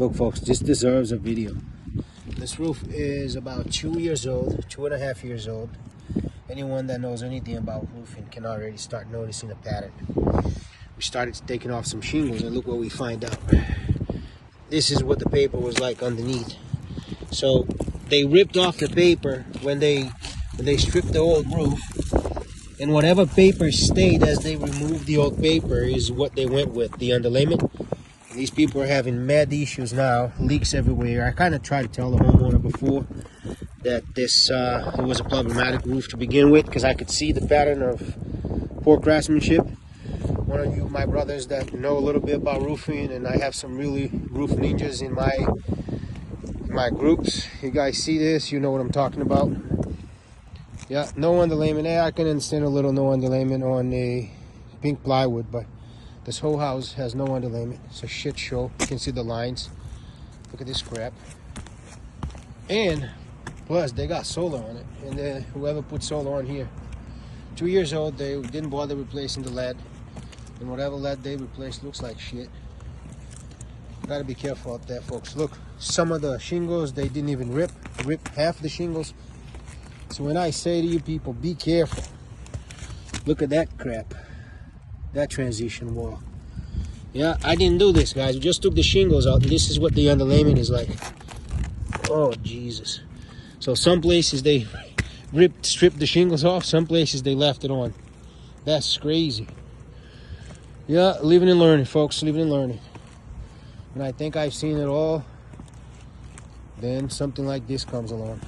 Look folks, this deserves a video. This roof is about 2 years old, 2.5 years old. Anyone that knows anything about roofing can already start noticing a pattern. We started taking off some shingles and look what we find out. This is what the paper was like underneath. So they ripped off the paper when they stripped the old roof, and whatever paper stayed as they removed the old paper is what they went with, the underlayment. These people are having mad issues now, leaks everywhere. I kind of tried to tell the homeowner before that this it was a problematic roof to begin with, because I could see the pattern of poor craftsmanship. One of you, my brothers that know a little bit about roofing, and I have some really roof ninjas in my groups. You guys see this, you know what I'm talking about. Yeah, no underlayment. Yeah, I can understand a little no underlayment on a pink plywood, but this whole house has no underlayment. It's a shit show. You can see the lines. Look at this crap. And plus, they got solar on it. And whoever put solar on here, 2 years old, they didn't bother replacing the lead. And whatever lead they replaced looks like shit. Gotta be careful out there, folks. Look, some of the shingles, they didn't even rip half the shingles. So when I say to you people, be careful. Look at that crap. That transition wall. Yeah, I didn't do this, guys. We just took the shingles out, and this is what the underlayment is like. Oh, Jesus. So some places they stripped the shingles off. Some places they left it on. That's crazy. Yeah, living and learning, folks. Living and learning. When I think I've seen it all, then something like this comes along.